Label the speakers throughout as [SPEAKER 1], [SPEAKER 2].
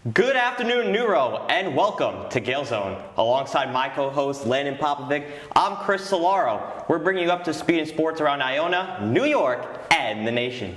[SPEAKER 1] Good afternoon, Neuro, and welcome to Gael Zone. Alongside my co-host, Landon Popovic, I'm Chris Cilauro. We're bringing you up to speed in sports around Iona, New York, and the nation.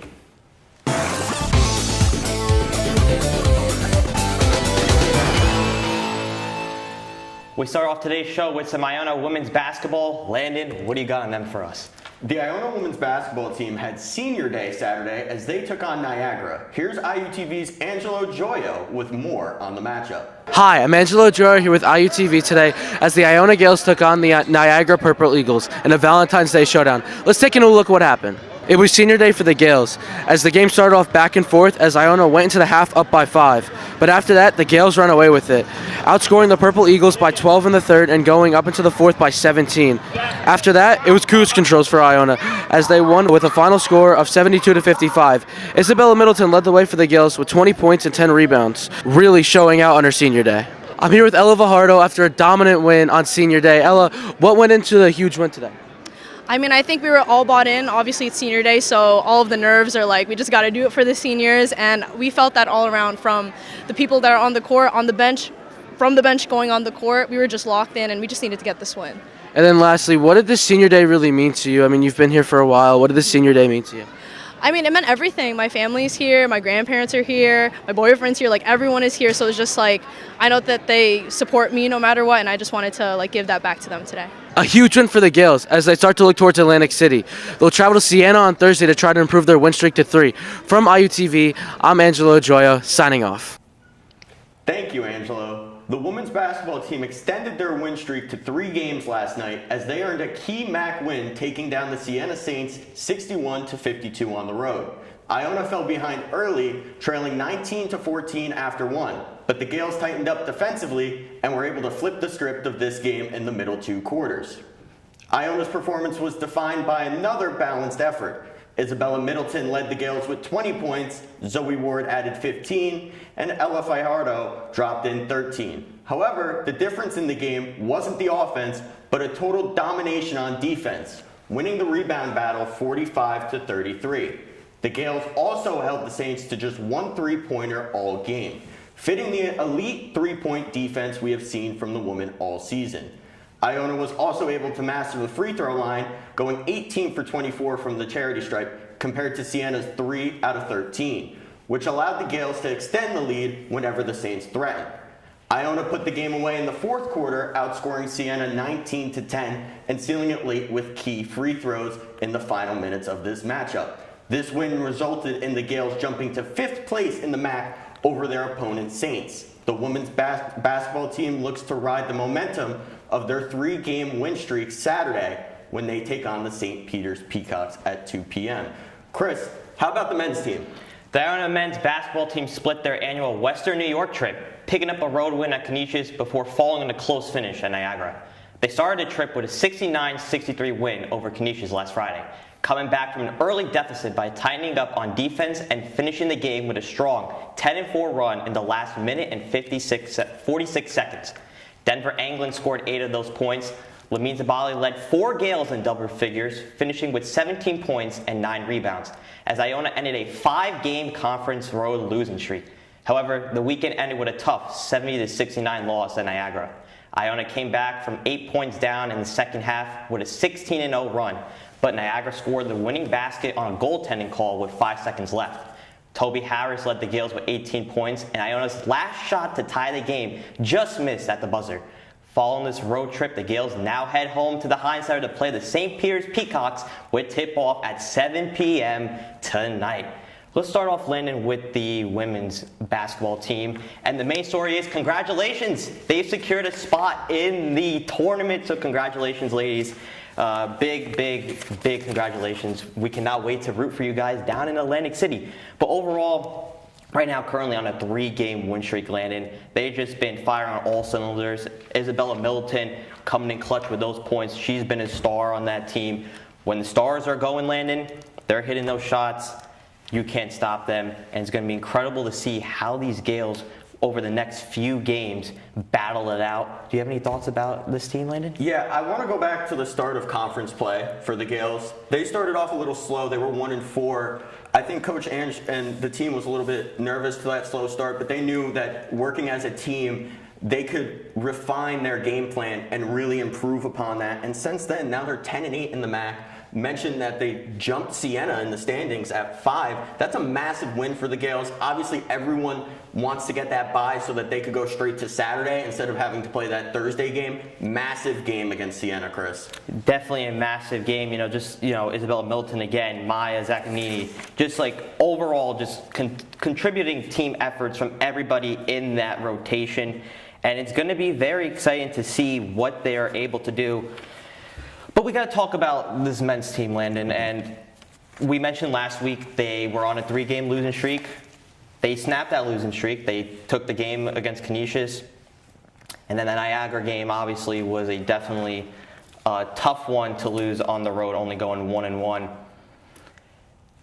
[SPEAKER 1] We start off today's show with some Iona women's basketball. Landon, what do you got on them for us?
[SPEAKER 2] The Iona women's basketball team had senior day Saturday as they took on Niagara. Here's IUTV's Angelo Gioio with more on the matchup.
[SPEAKER 3] Hi, I'm Angelo Gioio here with IUTV today as the Iona Gales took on the Niagara Purple Eagles in a Valentine's Day showdown. Let's take a look at what happened. It was senior day for the Gales as the game started off back and forth as Iona went into the half up by 5. But after that, the Gales ran away with it, outscoring the Purple Eagles by 12 in the third and going up into the fourth by 17. After that, it was cruise controls for Iona as they won with a final score of 72-55. Isabella Middleton led the way for the Gales with 20 points and 10 rebounds, really showing out on her senior day. I'm here with Ella Vajardo after a dominant win on senior day. Ella, what went into the huge win today?
[SPEAKER 4] I think we were all bought in. Obviously, it's senior day, so all of the nerves are like, we just got to do it for the seniors. And we felt that all around from the people that are on the court, on the bench, from the bench going on the court. We were just locked in, and we just needed to get this win.
[SPEAKER 3] And then lastly, what did this senior day really mean to you? I mean, you've been here for a while. What did this senior day mean to you?
[SPEAKER 4] It meant everything. My family's here, my grandparents are here, my boyfriend's here, everyone is here. So it's just I know that they support me no matter what, and I just wanted to give that back to them today.
[SPEAKER 3] A huge win for the Gales as they start to look towards Atlantic City. They'll travel to Siena on Thursday to try to improve their win streak to 3. From IUTV, I'm Angelo Gioio, signing off.
[SPEAKER 2] Thank you, Angelo. The women's basketball team extended their win streak to 3 games last night as they earned a key MAC win, taking down the Siena Saints 61-52 on the road. Iona fell behind early, trailing 19-14 after 1, but the Gales tightened up defensively and were able to flip the script of this game in the middle 2 quarters. Iona's performance was defined by another balanced effort. Isabella Middleton led the Gales with 20 points, Zoe Ward added 15, and Ella Fajardo dropped in 13. However, the difference in the game wasn't the offense, but a total domination on defense, winning the rebound battle 45-33. The Gales also held the Saints to just 1 3-pointer all game, fitting the elite 3-point defense we have seen from the women all season. Iona was also able to master the free throw line, going 18 for 24 from the charity stripe compared to Siena's 3 out of 13, which allowed the Gales to extend the lead whenever the Saints threatened. Iona put the game away in the fourth quarter, outscoring Siena 19-10 and sealing it late with key free throws in the final minutes of this matchup. This win resulted in the Gales jumping to 5th place in the MAC over their opponent Saints. The women's basketball team looks to ride the momentum of their 3-game win streak Saturday when they take on the St. Peter's Peacocks at 2 p.m. Chris, how about the men's team?
[SPEAKER 1] The Iona men's basketball team split their annual Western New York trip, picking up a road win at Canisius before falling in a close finish at Niagara. They started the trip with a 69-63 win over Canisius last Friday, coming back from an early deficit by tightening up on defense and finishing the game with a strong 10-4 run in the last minute and 46 seconds. Denver Anglin scored 8 of those points. Lamine Zabali led 4 Gales in double figures, finishing with 17 points and 9 rebounds, as Iona ended a 5-game conference road losing streak. However, the weekend ended with a tough 70-69 loss at Niagara. Iona came back from 8 points down in the second half with a 16-0 run, but Niagara scored the winning basket on a goaltending call with 5 seconds left. Toby Harris led the Gales with 18 points, and Iona's last shot to tie the game just missed at the buzzer. Following this road trip, the Gales now head home to the Heinz Center to play the St. Peter's Peacocks with tip-off at 7 p.m. tonight. Let's start off, Landon, with the women's basketball team. And the main story is congratulations. They've secured a spot in the tournament, so congratulations, ladies. Big congratulations. We cannot wait to root for you guys down in Atlantic City. But overall, right now, currently on a 3-game win streak, Landon. They've just been firing on all cylinders. Isabella Middleton coming in clutch with those points. She's been a star on that team. When the stars are going, Landon, they're hitting those shots. You can't stop them. And it's going to be incredible to see how these Gales over the next few games, battle it out. Do you have any thoughts about this team, Landon?
[SPEAKER 2] Yeah, I want to go back to the start of conference play for the Gaels. They started off a little slow. They were 1-4. I think Coach Ange and the team was a little bit nervous for that slow start, but they knew that working as a team, they could refine their game plan and really improve upon that. And since then, now they're 10-8 in the MAC. Mentioned that they jumped Siena in the standings at 5. That's a massive win for the Gaels. Obviously, everyone wants to get that bye so that they could go straight to Saturday instead of having to play that Thursday game. Massive game against Siena, Chris.
[SPEAKER 1] Definitely a massive game. Isabella Milton again, Maya Zaccanini, just like overall, just contributing team efforts from everybody in that rotation. And it's going to be very exciting to see what they are able to do. But we got to talk about this men's team, Landon. And we mentioned last week they were on a 3-game losing streak. They snapped that losing streak. They took the game against Canisius. And then the Niagara game obviously was a definitely tough one to lose on the road, only going 1-1.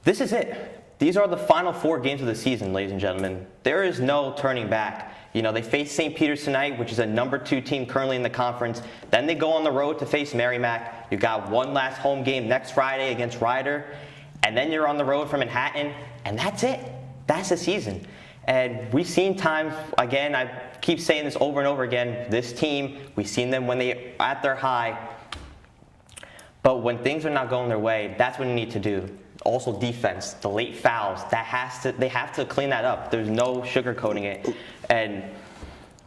[SPEAKER 1] This is it. These are the final 4 games of the season, ladies and gentlemen. There is no turning back. They face St. Peter's tonight, which is a number 2 team currently in the conference. Then they go on the road to face Merrimack. You got one last home game next Friday against Ryder. And then you're on the road for Manhattan. And that's it. That's the season. And we've seen times, again, I keep saying this over and over again, this team, we've seen them when they're at their high. But when things are not going their way, that's what you need to do. Also defense, the late fouls, they have to clean that up. There's no sugarcoating it. And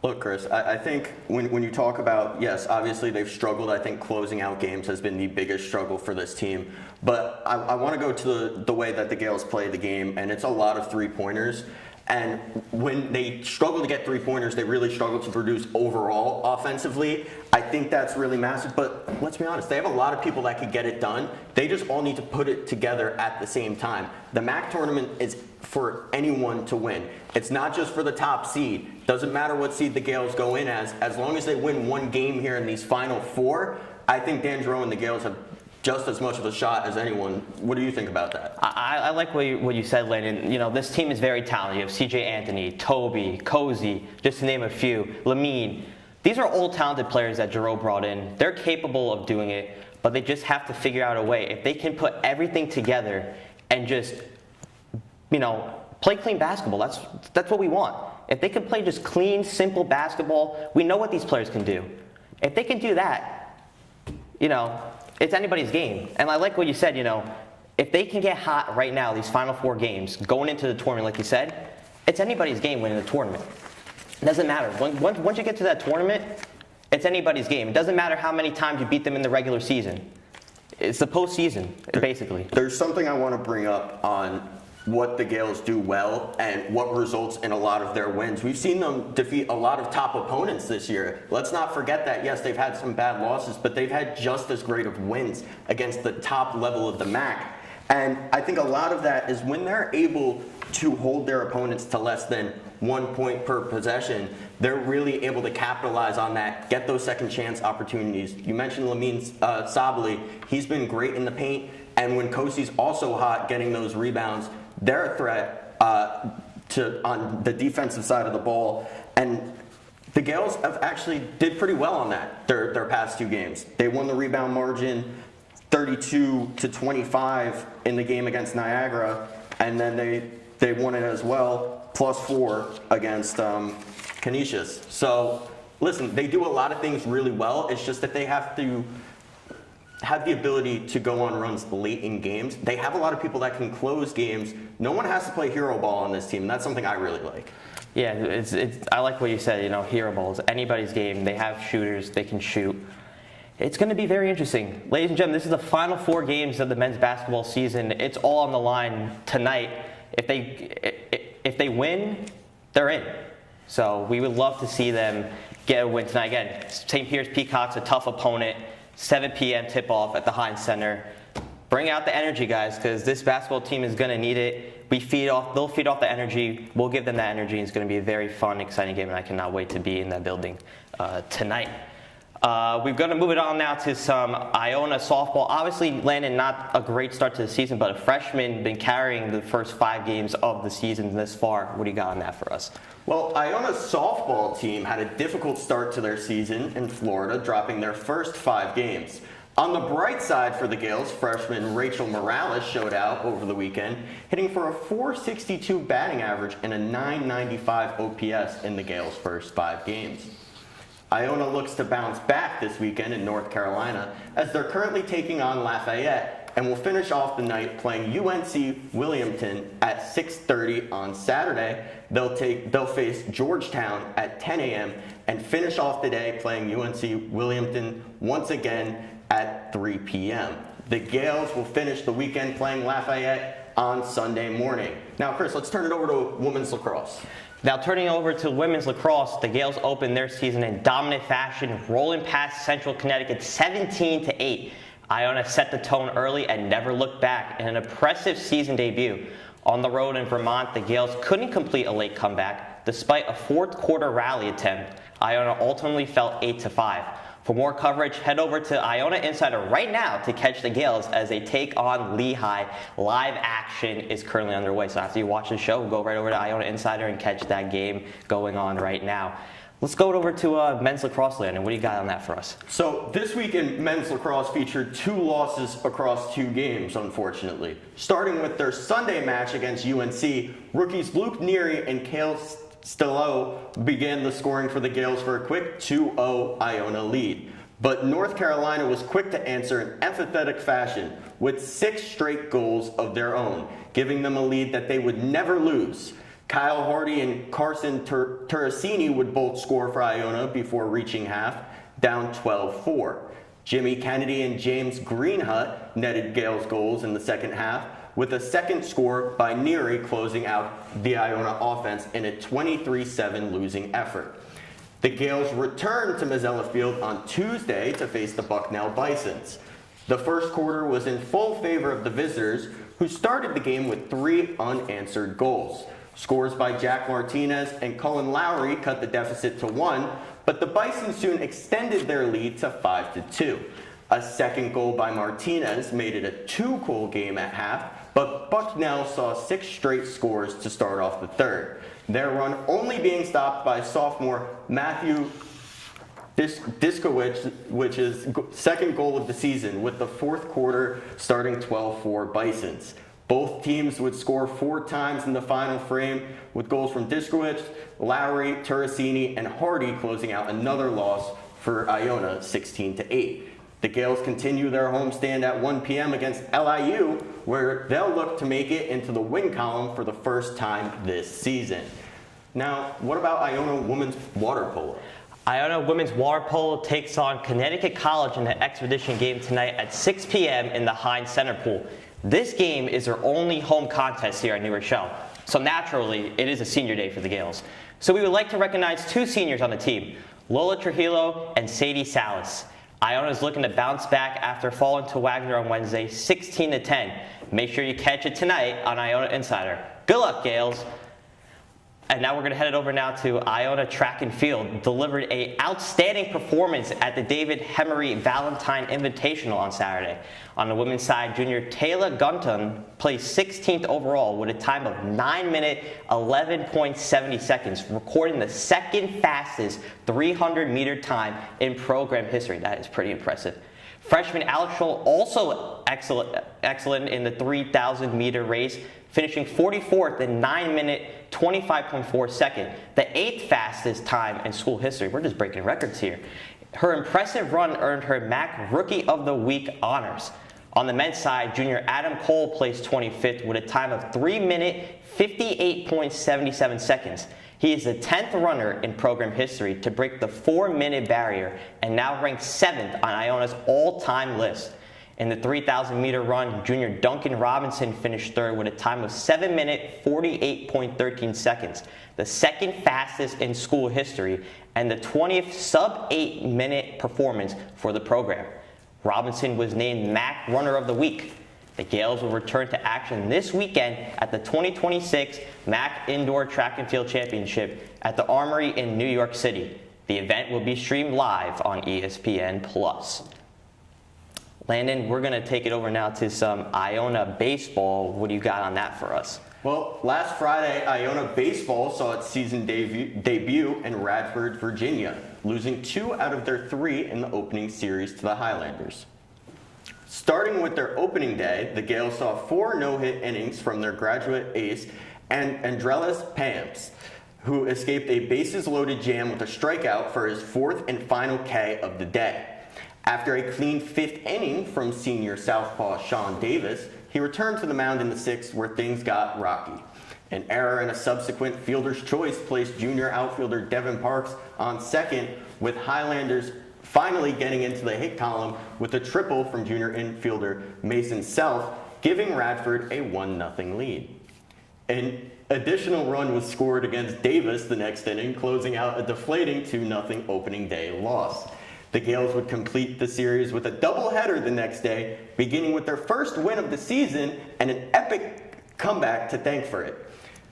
[SPEAKER 2] look, Chris, I think when you talk about, yes, obviously they've struggled. I think closing out games has been the biggest struggle for this team. But I want to go to the way that the Gaels play the game, and it's a lot of 3-pointers. And when they struggle to get 3-pointers, they really struggle to produce overall offensively. I think that's really massive. But let's be honest, they have a lot of people that could get it done. They just all need to put it together at the same time. The MAC tournament is for anyone to win. It's not just for the top seed. Doesn't matter what seed the Gaels go in as long as they win one game here in these final 4, I think Dan Giroux and the Gaels have just as much of a shot as anyone. What do you think about that?
[SPEAKER 1] I like what you said, Landon. This team is very talented. You have C.J. Anthony, Toby, Cozy, just to name a few, Lamine. These are all talented players that Giroux brought in. They're capable of doing it, but they just have to figure out a way. If they can put everything together and just, play clean basketball, that's what we want. If they can play just clean, simple basketball, we know what these players can do. If they can do that, it's anybody's game. And I like what you said, if they can get hot right now, these final 4 games, going into the tournament, like you said, it's anybody's game winning the tournament. It doesn't matter. Once you get to that tournament, it's anybody's game. It doesn't matter how many times you beat them in the regular season. It's the postseason, basically.
[SPEAKER 2] There's something I want to bring up on what the Gaels do well and what results in a lot of their wins. We've seen them defeat a lot of top opponents this year. Let's not forget that, yes, they've had some bad losses, but they've had just as great of wins against the top level of the MAC. And I think a lot of that is when they're able to hold their opponents to less than 1 point per possession, they're really able to capitalize on that, get those second chance opportunities. You mentioned Lamine Sabali. He's been great in the paint. And when Kosi's also hot getting those rebounds, they're a threat on the defensive side of the ball. And the Gaels have actually did pretty well on that their past 2 games. They won the rebound margin 32-25 in the game against Niagara, and then they won it as well, +4 against Canisius. So listen, they do a lot of things really well. It's just that they have to have the ability to go on runs late in games. They have a lot of people that can close games. No one has to play hero ball on this team, and that's something I really like.
[SPEAKER 1] Yeah, I like what you said, hero ball is anybody's game. They have shooters, they can shoot. It's going to be very interesting. Ladies and gentlemen, this is the final 4 games of the men's basketball season. It's all on the line tonight. If they win, they're in. So we would love to see them get a win tonight. Again, St. Peter's Peacocks, a tough opponent. 7 p.m. tip-off at the Heinz Center. Bring out the energy, guys, because this basketball team is going to need it. They'll feed off the energy. We'll give them that energy. It's going to be a very fun, exciting game, and I cannot wait to be in that building tonight. We're going to move it on now to some Iona softball. Obviously, Landon, not a great start to the season, but a freshman been carrying the first 5 games of the season this far. What do you got on that for us?
[SPEAKER 2] Well, Iona's softball team had a difficult start to their season in Florida, dropping their first 5 games. On the bright side for the Gales, freshman Rachel Morales showed out over the weekend, hitting for a .462 batting average and a .995 OPS in the Gales' first 5 games. Iona looks to bounce back this weekend in North Carolina as they're currently taking on Lafayette and will finish off the night playing UNC Williamton at 6:30 on Saturday. They'll face Georgetown at 10 a.m. and finish off the day playing UNC Williamton once again at 3 p.m. The Gales will finish the weekend playing Lafayette on Sunday morning. Now, Chris, let's turn it over to women's lacrosse.
[SPEAKER 1] Now turning over to women's lacrosse, the Gales opened their season in dominant fashion, rolling past Central Connecticut 17-8. Iona set the tone early and never looked back in an impressive season debut. On the road in Vermont, the Gales couldn't complete a late comeback. Despite a fourth quarter rally attempt, Iona ultimately fell 8-5. For more coverage, head over to Iona Insider right now to catch the Gales as they take on Lehigh. Live action is currently underway, so after you watch the show, go right over to Iona Insider and catch that game going on right now. Let's go over to men's lacrosse, Landon. What do you got on that for us?
[SPEAKER 2] So this weekend, men's lacrosse featured 2 losses across 2 games, unfortunately. Starting with their Sunday match against UNC, rookies Luke Neary and Caie Cilauro began the scoring for the Gales for a quick 2-0 Iona lead. But North Carolina was quick to answer in empathetic fashion with 6 straight goals of their own, giving them a lead that they would never lose. Kyle Hardy and Carson Turacini would both score for Iona before reaching half, down 12-4. Jimmy Kennedy and James Greenhut netted Gales goals in the second half, with a second score by Neary closing out the Iona offense in a 23-7 losing effort. The Gales returned to Mazzella Field on Tuesday to face the Bucknell Bisons. The first quarter was in full favor of the visitors, who started the game with 3 unanswered goals. Scores by Jack Martinez and Cullen Lowry cut the deficit to 1, but the Bison soon extended their lead to 5-2. A second goal by Martinez made it a 2-goal game at half, but Bucknell saw 6 straight scores to start off the third. Their run only being stopped by sophomore Matthew Diskowicz, which is second goal of the season, with the fourth quarter starting 12-4 Bisons. Both teams would score 4 times in the final frame, with goals from Diskowicz, Lowry, Turacini, and Hardy closing out another loss for Iona, 16-8. The Gales continue their homestand at 1 p.m. against LIU, where they'll look to make it into the win column for the first time this season. Now, what about Iona women's water polo?
[SPEAKER 1] Iona women's water polo takes on Connecticut College in the exhibition game tonight at 6 p.m. in the Heinz Center Pool. This game is their only home contest here at New Rochelle, so naturally, it is a senior day for the Gales. So we would like to recognize 2 seniors on the team, Lola Trujillo and Sadie Salas. Iona is looking to bounce back after falling to Wagner on Wednesday, 16-10. Make sure you catch it tonight on Iona Insider. Good luck, Gales. And now we're going to head it over now to Iona Track and Field. Delivered an outstanding performance at the David Hemery Valentine Invitational on Saturday. On the women's side, junior Taylor Gunton placed 16th overall with a time of 9 minutes, 11.70 seconds, recording the second fastest 300-meter time in program history. That is pretty impressive. Freshman Alex Scholl also excellent in the 3,000-meter race, finishing 44th in 9 minutes, 25.4 seconds, the 8th fastest time in school history. We're just breaking records here. Her impressive run earned her MAC Rookie of the Week honors. On the men's side, junior Adam Cole placed 25th with a time of 3 minutes, 58.77 seconds. He is the 10th runner in program history to break the 4-minute barrier and now ranked 7th on Iona's all-time list. In the 3,000-meter run, junior Duncan Robinson finished 3rd with a time of 7 minutes, 48.13 seconds, the second fastest in school history and the 20th sub-8-minute performance for the program. Robinson was named MAC Runner of the Week. The Gales will return to action this weekend at the 2026 MAC Indoor Track and Field Championship at the Armory in New York City. The event will be streamed live on ESPN+. Landon, we're going to take it over now to some Iona baseball. What do you got on that for us?
[SPEAKER 2] Well, last Friday, Iona baseball saw its season debut in Radford, Virginia, losing 2 out of their 3 in the opening series to the Highlanders. Starting with their opening day, the Gales saw 4 no-hit innings from their graduate ace, Andrelis Pams, who escaped a bases-loaded jam with a strikeout for his 4th and final K of the day. After a clean 5th inning from senior southpaw Sean Davis, he returned to the mound in the 6th where things got rocky. An error and a subsequent fielder's choice placed junior outfielder Devin Parks on second, with Highlanders finally getting into the hit column with a triple from junior infielder Mason Self, giving Radford a 1-0 lead. An additional run was scored against Davis the next inning, closing out a deflating 2-0 opening day loss. The Gales would complete the series with a doubleheader the next day, beginning with their first win of the season and an epic comeback to thank for it.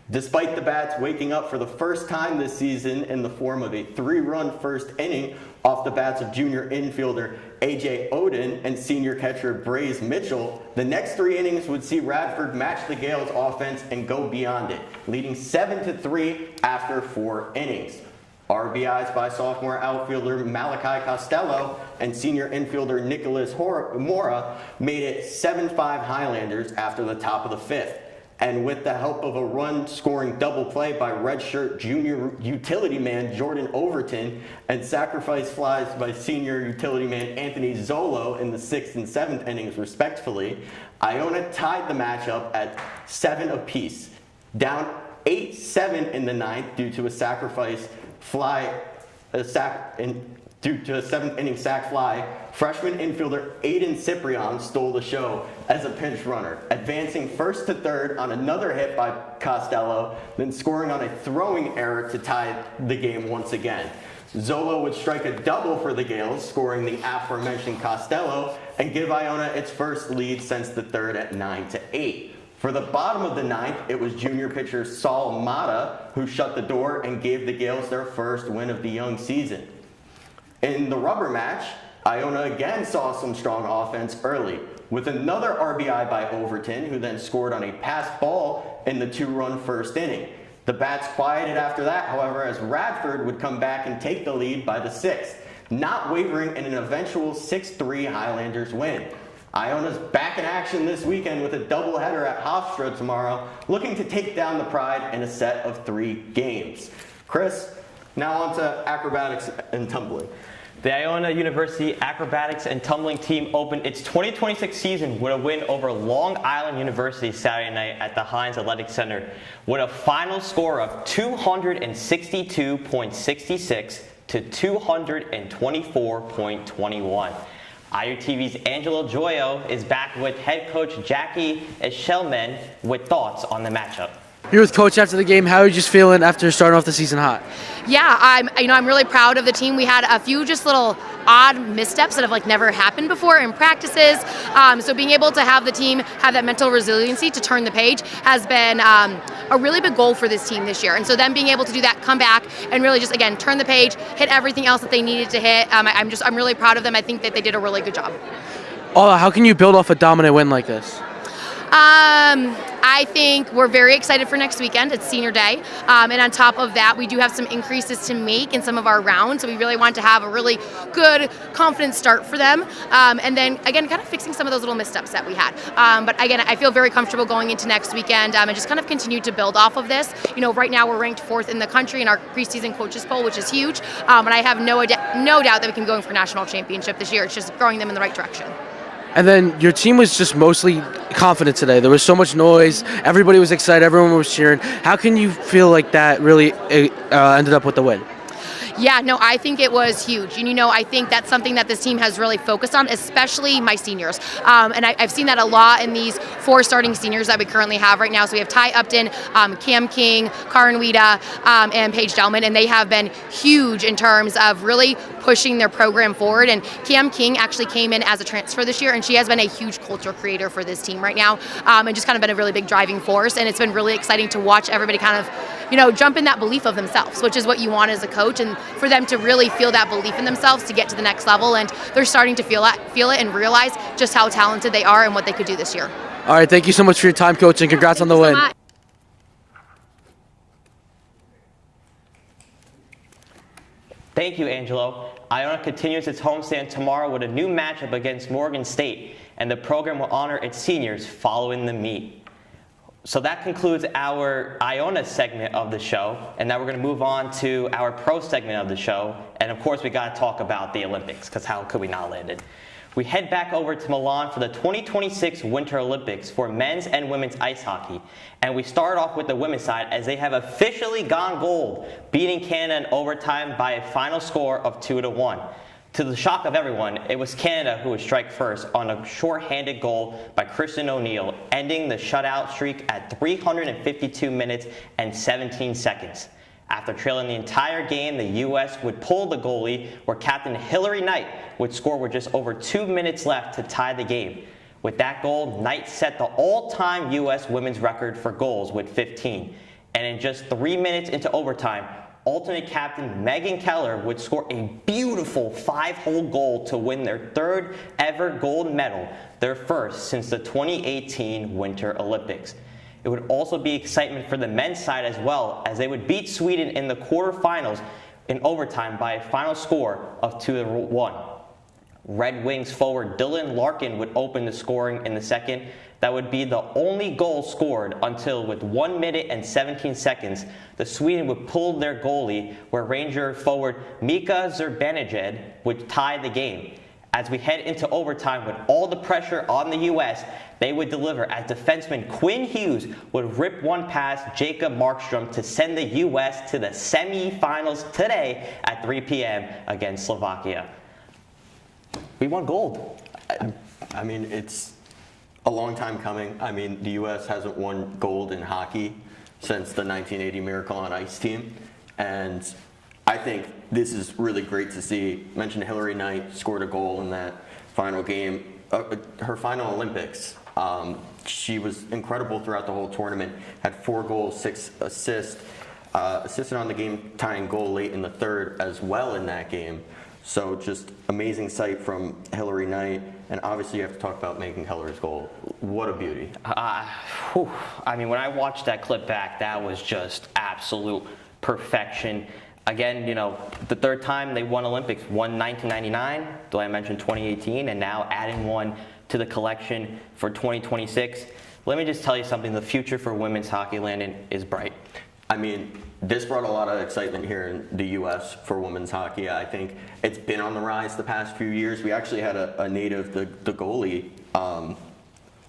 [SPEAKER 2] Despite the Bats waking up for the first time this season in the form of a 3-run first inning off the bats of junior infielder A.J. Oden and senior catcher Braze Mitchell, the next 3 innings would see Radford match the Gales' offense and go beyond it, leading 7-3 after 4 innings. RBIs by sophomore outfielder Malachi Costello and senior infielder Nicholas Mora made it 7-5 Highlanders after the top of the 5th. And with the help of a run-scoring double play by redshirt junior utility man Jordan Overton and sacrifice flies by senior utility man Anthony Zolo in the 6th and 7th innings respectively, Iona tied the matchup at 7 apiece. Down 8-7 in the 9th due to a 7th inning sac fly, freshman infielder Aiden Ciprian stole the show as a pinch runner, advancing first to third on another hit by Costello, then scoring on a throwing error to tie the game once again. Zolo would strike a double for the Gales, scoring the aforementioned Costello, and give Iona its first lead since the 3rd at 9-8. For the bottom of the 9th, it was junior pitcher Saul Mata who shut the door and gave the Gales their first win of the young season. In the rubber match, Iona again saw some strong offense early, with another RBI by Overton, who then scored on a passed ball in the 2-run first inning. The Bats quieted after that, however, as Radford would come back and take the lead by the 6th, not wavering in an eventual 6-3 Highlanders win. Iona's back in action this weekend with a doubleheader at Hofstra tomorrow, looking to take down the Pride in a set of 3 games. Chris, now on to acrobatics and tumbling.
[SPEAKER 1] The Iona University Acrobatics and Tumbling team opened its 2026 season with a win over Long Island University Saturday night at the Heinz Athletic Center with a final score of 262.66 to 224.21. IUTV's Angelo Gioio is back with head coach Jackie Eschelman with thoughts on the matchup.
[SPEAKER 3] You're with Coach after the game. How are you just feeling after starting off the season hot?
[SPEAKER 5] Yeah, I'm really proud of the team. We had a few just little odd missteps that have never happened before in practices. So being able to have the team have that mental resiliency to turn the page has been a really big goal for this team this year. And so them being able to do that, come back and really just again turn the page, hit everything else that they needed to hit. I'm really proud of them. I think that they did a really good job.
[SPEAKER 3] How can you build off a dominant win like this?
[SPEAKER 5] I think we're very excited for next weekend. It's senior day. And on top of that, we do have some increases to make in some of our rounds. So we really want to have a really good, confident start for them. And then, again, kind of fixing some of those little missteps that we had. But again, I feel very comfortable going into next weekend and just kind of continue to build off of this. Right now we're ranked 4th in the country in our preseason coaches poll, which is huge. And I have no doubt that we can be going for national championship this year. It's just growing them in the right direction.
[SPEAKER 3] And then your team was just mostly confident today. There was so much noise. Everybody was excited. Everyone was cheering. How can you feel like that really ended up with the win?
[SPEAKER 5] Yeah, no, I think it was huge. And, I think that's something that this team has really focused on, especially my seniors. And I've seen that a lot in these 4 starting seniors that we currently have right now. So we have Ty Upton, Cam King, Karan Wida, and Paige Delman, and they have been huge in terms of really pushing their program forward. And Cam King actually came in as a transfer this year, and she has been a huge culture creator for this team right now, and just kind of been a really big driving force. And it's been really exciting to watch everybody kind of, jump in that belief of themselves, which is what you want as a coach, and for them to really feel that belief in themselves to get to the next level. And they're starting to feel it and realize just how talented they are and what they could do this year.
[SPEAKER 3] All right, thank you so much for your time, Coach, and congrats on the win.
[SPEAKER 1] Thank you, Angelo. Iona continues its homestand tomorrow with a new matchup against Morgan State, and the program will honor its seniors following the meet. So that concludes our Iona segment of the show, and now we're going to move on to our pro segment of the show. And of course, we got to talk about the Olympics, because how could we not land it? We head back over to Milan for the 2026 Winter Olympics for men's and women's ice hockey. And we start off with the women's side as they have officially gone gold, beating Canada in overtime by a final score of 2-1. To the shock of everyone, it was Canada who would strike first on a shorthanded goal by Kristen O'Neill, ending the shutout streak at 352 minutes and 17 seconds. After trailing the entire game, the U.S. would pull the goalie, where Captain Hillary Knight would score with just over 2 minutes left to tie the game. With that goal, Knight set the all-time U.S. women's record for goals with 15. And in just 3 minutes into overtime, alternate captain Megan Keller would score a beautiful 5-hole goal to win their third ever gold medal, their first since the 2018 Winter Olympics. It would also be excitement for the men's side as well, as they would beat Sweden in the quarterfinals in overtime by a final score of 2-1. Red Wings forward Dylan Larkin would open the scoring in the second. That would be the only goal scored until, with 1 minute and 17 seconds, the Sweden would pull their goalie, where Ranger forward Mika Zerbanejad would tie the game. As we head into overtime with all the pressure on the U.S., they would deliver as defenseman Quinn Hughes would rip one past Jacob Markstrom to send the U.S. to the semifinals today at 3 p.m. against Slovakia. We won gold.
[SPEAKER 2] I mean, it's a long time coming. I mean, the U.S. hasn't won gold in hockey since the 1980 Miracle on Ice team. And I think this is really great to see. I mentioned Hillary Knight scored a goal in that final game, her final Olympics. She was incredible throughout the whole tournament, had 4 goals, 6 assists, assisted on the game-tying goal late in the third as well in that game. So just amazing sight from Hillary Knight. And obviously you have to talk about Megan Keller's goal. What a beauty.
[SPEAKER 1] I mean, when I watched that clip back, that was just absolute perfection. Again, the third time they won Olympics, won 1999, though I mentioned 2018, and now adding one to the collection for 2026. Let me just tell you something, the future for women's hockey, Landon, is bright.
[SPEAKER 2] I mean, this brought a lot of excitement here in the U.S. for women's hockey. I think it's been on the rise the past few years. We actually had a native, the goalie,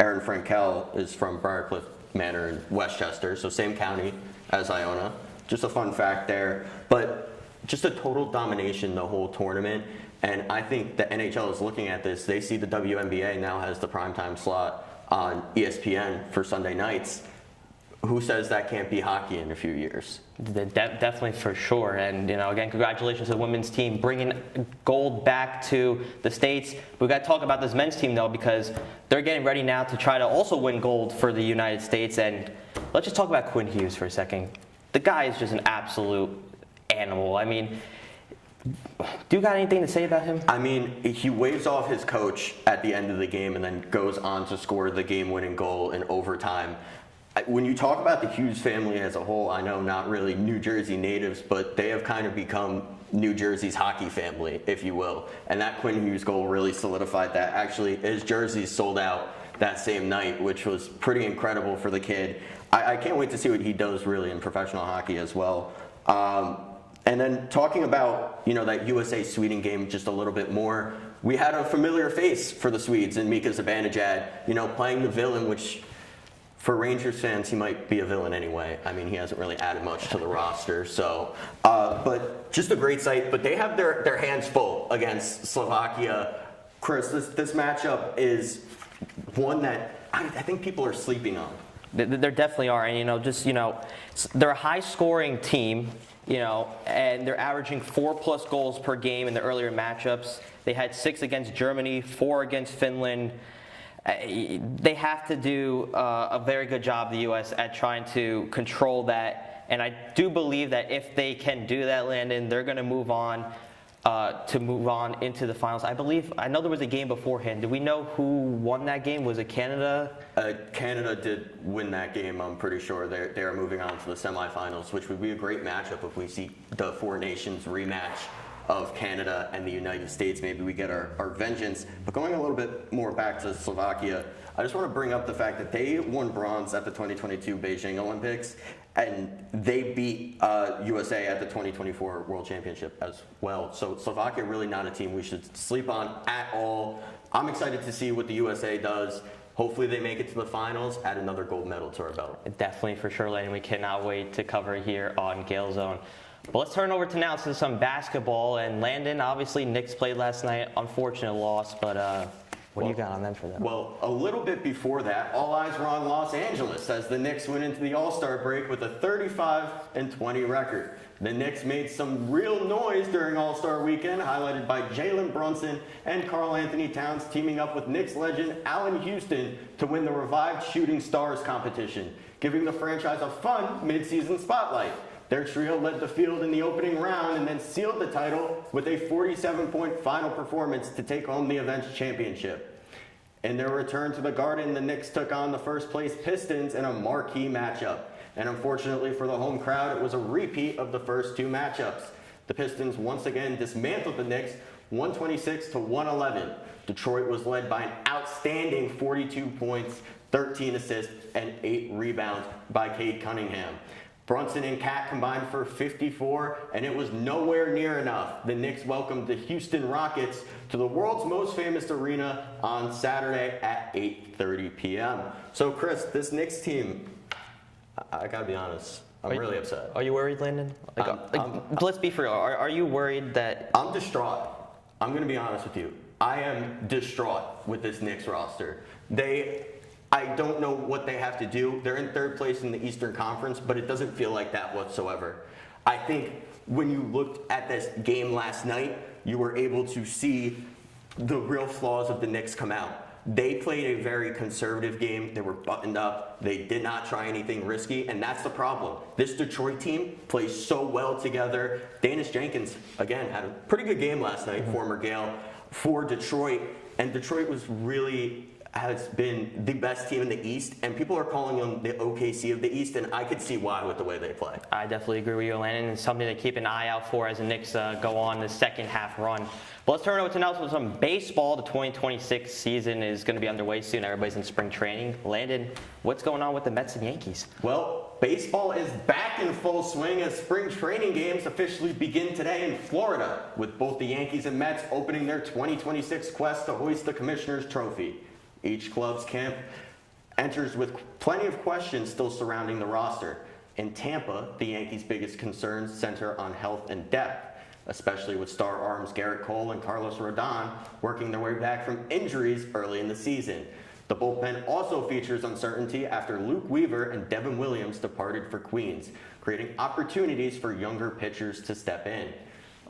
[SPEAKER 2] Erin Frankel, is from Briarcliff Manor in Westchester, so same county as Iona. Just a fun fact there. But just a total domination the whole tournament. And I think the NHL is looking at this. They see the WNBA now has the primetime slot on ESPN for Sunday nights. Who says that can't be hockey in a few years?
[SPEAKER 1] Definitely, for sure. And, again, congratulations to the women's team bringing gold back to the States. We've got to talk about this men's team, though, because they're getting ready now to try to also win gold for the United States. And let's just talk about Quinn Hughes for a second. The guy is just an absolute animal. I mean, do you got anything to say about him?
[SPEAKER 2] I mean, he waves off his coach at the end of the game and then goes on to score the game-winning goal in overtime. When you talk about the Hughes family as a whole, I know not really New Jersey natives, but they have kind of become New Jersey's hockey family, if you will. And that Quinn Hughes goal really solidified that. Actually, his jersey sold out that same night, which was pretty incredible for the kid. I can't wait to see what he does really in professional hockey as well. And then talking about, that USA-Sweden game just a little bit more, we had a familiar face for the Swedes in Mika Zibanejad, playing the villain, which for Rangers fans, he might be a villain anyway. I mean, he hasn't really added much to the roster. So, but just a great sight. But they have their hands full against Slovakia. Chris, this matchup is one that I think people are sleeping on.
[SPEAKER 1] There definitely are. And, they're a high-scoring team, and they're averaging 4+ goals per game in the earlier matchups. They had 6 against Germany, 4 against Finland. They have to do a very good job, the U.S., at trying to control that And I do believe that if they can do that, Landon, they're going to move on into the finals. I know there was a game beforehand. Do we know who won that game? Was it Canada?
[SPEAKER 2] Canada did win that game, I'm pretty sure. They are moving on to the semifinals, which would be a great matchup if we see the four nations rematch of Canada and the United States. Maybe we get our vengeance. But going a little bit more back to Slovakia, I just want to bring up the fact that they won bronze at the 2022 Beijing Olympics, and they beat USA at the 2024 World Championship as well. So Slovakia really not a team we should sleep on at all. I'm excited to see what the USA does. Hopefully they make it to the finals, add another gold medal to our belt.
[SPEAKER 1] Definitely, for sure, Landon. We cannot wait to cover here on Gael Zone. But let's turn over now to some basketball. And Landon, obviously, Knicks played last night. Unfortunate loss, but what do you got on them for them?
[SPEAKER 2] Well, a little bit before that, all eyes were on Los Angeles as the Knicks went into the All-Star break with a 35-20 record. The Knicks made some real noise during All-Star weekend, highlighted by Jalen Brunson and Karl Anthony Towns teaming up with Knicks legend Allen Houston to win the revived Shooting Stars competition, giving the franchise a fun mid-season spotlight. Their trio led the field in the opening round and then sealed the title with a 47-point final performance to take home the event's championship. In their return to the Garden, the Knicks took on the first-place Pistons in a marquee matchup. And unfortunately for the home crowd, it was a repeat of the first two matchups. The Pistons once again dismantled the Knicks 126-111. Detroit was led by an outstanding 42 points, 13 assists, and 8 rebounds by Cade Cunningham. Brunson and Cat combined for 54, and it was nowhere near enough. The Knicks welcomed the Houston Rockets to the world's most famous arena on Saturday at 8:30 p.m. So, Chris, this Knicks team, I gotta be honest, I'm really upset.
[SPEAKER 1] Are you worried, Landon? Let's be for real. Are you worried that...
[SPEAKER 2] I'm distraught. I'm gonna be honest with you. I am distraught with this Knicks roster. I don't know what they have to do. They're in third place in the Eastern Conference, but it doesn't feel like that whatsoever. I think when you looked at this game last night, you were able to see the real flaws of the Knicks come out. They played a very conservative game. They were buttoned up. They did not try anything risky, and that's the problem. This Detroit team plays so well together. Danis Jenkins, again, had a pretty good game last night, former Gael, for Detroit, and Detroit has been the best team in the East, and people are calling them the OKC of the East, and I could see why with the way they play.
[SPEAKER 1] I definitely agree with you, Landon. It's something to keep an eye out for as the Knicks go on the second half run. But let's turn over to now some baseball. The 2026 season is going to be underway soon. Everybody's in spring training. Landon, what's going on with the Mets and Yankees?
[SPEAKER 2] Well, baseball is back in full swing as spring training games officially begin today in Florida, with both the Yankees and Mets opening their 2026 quest to hoist the Commissioner's Trophy. Each club's camp enters with plenty of questions still surrounding the roster. In Tampa, the Yankees' biggest concerns center on health and depth, especially with star arms Garrett Cole and Carlos Rodon working their way back from injuries early in the season. The bullpen also features uncertainty after Luke Weaver and Devin Williams departed for Queens, creating opportunities for younger pitchers to step in.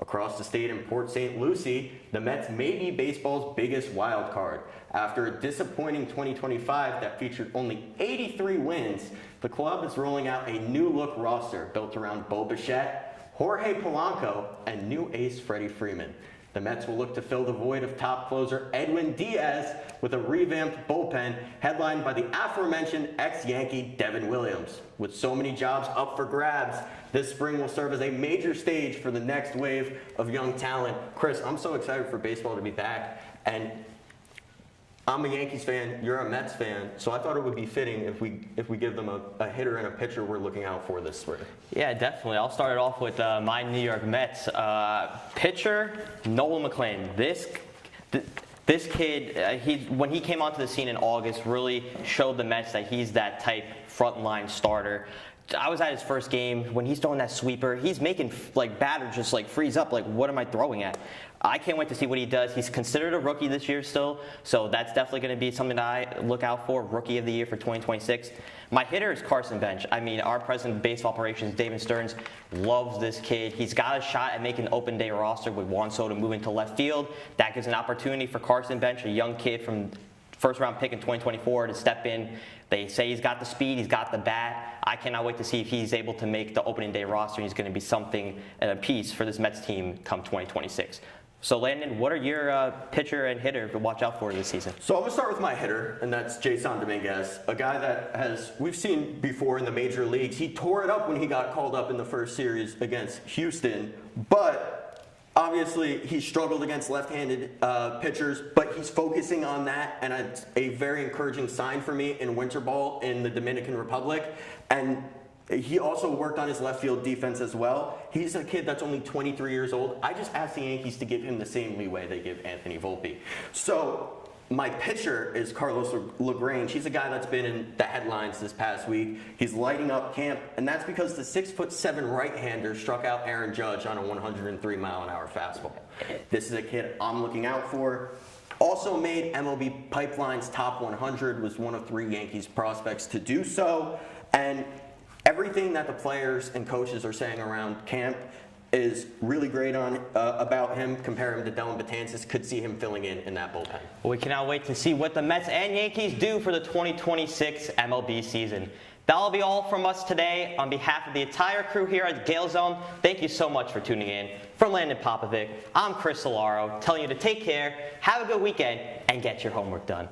[SPEAKER 2] Across the state in Port St. Lucie, the Mets may be baseball's biggest wild card. After a disappointing 2025 that featured only 83 wins, the club is rolling out a new-look roster built around Bo Bichette, Jorge Polanco, and new ace Freddie Freeman. The Mets will look to fill the void of top closer Edwin Diaz with a revamped bullpen headlined by the aforementioned ex-Yankee Devin Williams. With so many jobs up for grabs, this spring will serve as a major stage for the next wave of young talent. Chris, I'm so excited for baseball to be back, and I'm a Yankees fan, you're a Mets fan, so I thought it would be fitting if we give them a hitter and a pitcher we're looking out for this spring.
[SPEAKER 1] Yeah, definitely. I'll start it off with my New York Mets. Pitcher, Nolan McLean. This kid, when he came onto the scene in August, really showed the Mets that he's that type frontline starter. I was at his first game. When he's throwing that sweeper, he's making batters just freeze up. What am I throwing at? I can't wait to see what he does. He's considered a rookie this year still, so that's definitely going to be something that I look out for. Rookie of the year for 2026. My hitter is Carson Bench. I mean, our president of base operations, David Stearns, loves this kid. He's got a shot at making an open day roster with Juan Soto moving to left field. That gives an opportunity for Carson Bench, a young kid from first-round pick in 2024 to step in. They say he's got the speed, he's got the bat. I cannot wait to see if he's able to make the opening day roster. He's going to be something and a piece for this Mets team come 2026. So Landon, what are your pitcher and hitter to watch out for this season?
[SPEAKER 2] So I'm going to start with my hitter, and that's Jason Dominguez, a guy that we've seen before in the major leagues. He tore it up when he got called up in the first series against Houston, but obviously he struggled against left-handed pitchers, but he's focusing on that, and it's a very encouraging sign for me in winter ball in the Dominican Republic. And he also worked on his left field defense as well. He's a kid that's only 23 years old. I just asked the Yankees to give him the same leeway they give Anthony Volpe. So my pitcher is Carlos LaGrange. He's a guy that's been in the headlines this past week. He's lighting up camp, and that's because the 6'7" right-hander struck out Aaron Judge on a 103-mile-an-hour fastball. This is a kid I'm looking out for. Also made MLB Pipeline's top 100, was one of 3 Yankees prospects to do so, and everything that the players and coaches are saying around camp is really great about him. Compare him to Dellin Betances. Could see him filling in that bullpen.
[SPEAKER 1] Well, we cannot wait to see what the Mets and Yankees do for the 2026 MLB season. That'll be all from us today. On behalf of the entire crew here at Gael Zone, thank you so much for tuning in. From Landon Popovic, I'm Cilauro, telling you to take care, have a good weekend, and get your homework done.